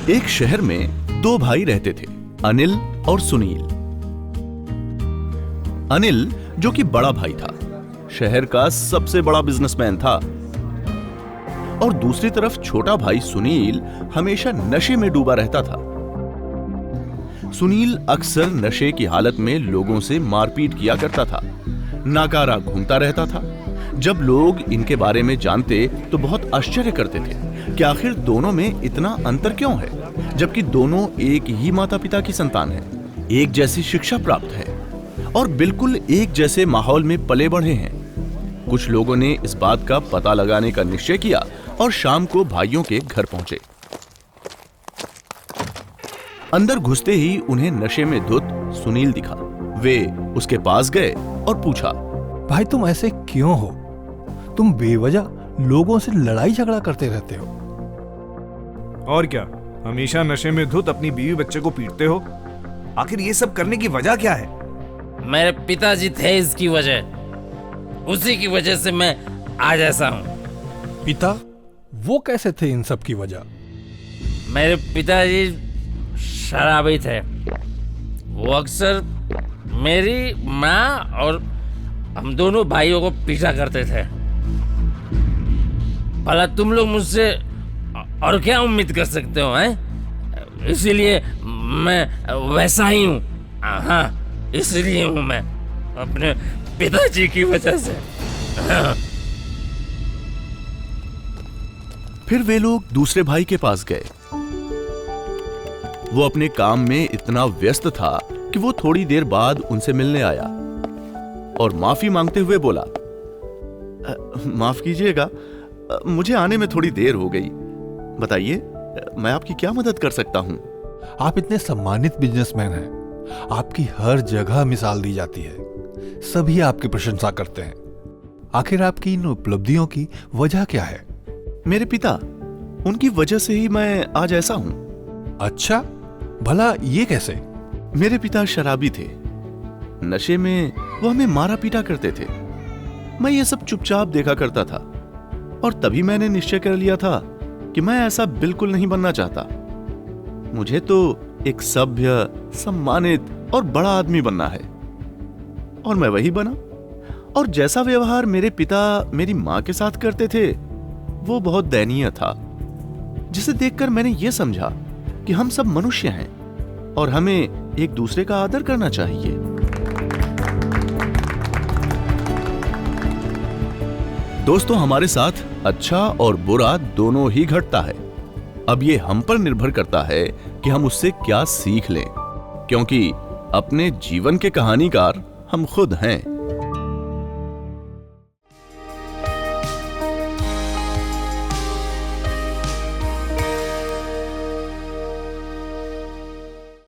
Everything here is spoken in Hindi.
एक शहर में दो भाई रहते थे, अनिल और सुनील। अनिल, जो कि बड़ा भाई था, शहर का सबसे बड़ा बिजनेसमैन था, और दूसरी तरफ छोटा भाई सुनील हमेशा नशे में डूबा रहता था। सुनील अक्सर नशे की हालत में लोगों से मारपीट किया करता था, नाकारा घूमता रहता था। जब लोग इनके बारे में जानते तो बहुत आश्चर्य करते थे कि आखिर दोनों में इतना अंतर क्यों है, जबकि दोनों एक ही माता पिता की संतान हैं, एक जैसी शिक्षा प्राप्त है और बिल्कुल एक जैसे माहौल में पले बढ़े हैं। कुछ लोगों ने इस बात का पता लगाने का निश्चय किया और शाम को भाइयों के घर पहुंचे। अंदर घुसते ही उन्हें नशे में धुत सुनील दिखा। वे उसके पास गए और पूछा, भाई तुम ऐसे क्यों हो? तुम बेवजह लोगों से लड़ाई झगड़ा करते रहते हो। और क्या, हमेशा नशे में धुत अपनी बीवी बच्चे को पीटते हो? आखिर ये सब करने की वजह क्या है? मेरे पिताजी थे इसकी वजह, उसी की वजह से मैं आज ऐसा हूँ। पिता? वो कैसे थे इन सब की वजह? मेरे पिताजी शराबी थे। वो अक्सर मेरी माँ और हम दोनों भाइयों को पीटा करते थे। भला तुम लोग मुझसे और क्या उम्मीद कर सकते हो, हैं? इसीलिए मैं वैसा ही हूँ। हाँ, इसलिए हूँ मैं, अपने पिताजी की वजह से। फिर वे लोग दूसरे भाई के पास गए। वो अपने काम में इतना व्यस्त था कि वो थोड़ी देर बाद उनसे मिलने आया और माफी मांगते हुए बोला, माफ कीजिएगा, मुझे आने में थोड़ी देर हो गई। बताइए, मैं आपकी क्या मदद कर सकता हूं? आप इतने सम्मानित बिजनेसमैन हैं, आपकी हर जगह मिसाल दी जाती है, सभी आपकी प्रशंसा करते हैं। आखिर आपकी इन उपलब्धियों की वजह क्या है? मेरे पिता, उनकी वजह से ही मैं आज ऐसा हूं। अच्छा, भला ये कैसे? मेरे पिता शराबी थे, नशे में वो हमें मारा पीटा करते थे। मैं ये सब चुपचाप देखा करता था और तभी मैंने निश्चय कर लिया था कि मैं ऐसा बिल्कुल नहीं बनना चाहता। मुझे तो एक सभ्य, सम्मानित और बड़ा आदमी बनना है, और मैं वही बना। और जैसा व्यवहार मेरे पिता मेरी मां के साथ करते थे वो बहुत दयनीय था, जिसे देखकर मैंने ये समझा कि हम सब मनुष्य हैं और हमें एक दूसरे का आदर करना चाहिए। दोस्तों, हमारे साथ अच्छा और बुरा दोनों ही घटता है। अब ये हम पर निर्भर करता है कि हम उससे क्या सीख लें, क्योंकि अपने जीवन के कहानीकार हम खुद हैं।